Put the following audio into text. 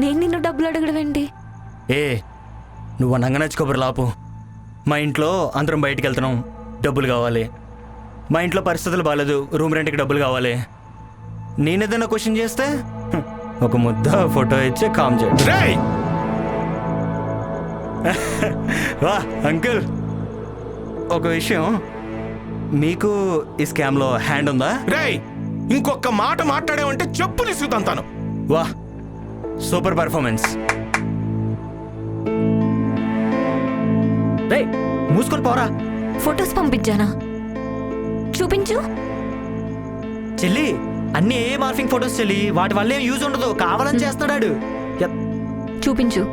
నేను నిన్ను డబ్బులు అడగడం ఏంటి? ఏ నువ్వు నంగనచ్చి కొబ్బరి లాపు. మా ఇంట్లో అందరం బయటికి వెళ్తున్నాం, డబ్బులు కావాలి. మా ఇంట్లో పరిస్థితులు బాగాలేదు, రూమ్ రెంట్కి డబ్బులు కావాలి. నేనేదైనా క్వశ్చన్ చేస్తే ఒక ముద్ద ఫోటో ఇచ్చి కామ్ చేయండి. రేయ్ వా అంకుల్, ఒక విషయం, మీకు ఈ స్కామ్లో హ్యాండ్ ఉందా? రేయ్ ఇంకొక మాట మాట్లాడావంటే చెప్పు నిసుగుతాను. వా సూపర్ పర్ఫార్మెన్స్. రే మూసుకొని పోరా. ఫొటోస్ పంపించానా? చూపించు. చెల్లి అన్ని ఏ మార్ఫింగ్ ఫొటోస్ చెల్లి, వాటి వల్ల ఏం యూజ్ ఉండదు, కావాలని చేస్తున్నాడు. చూపించు.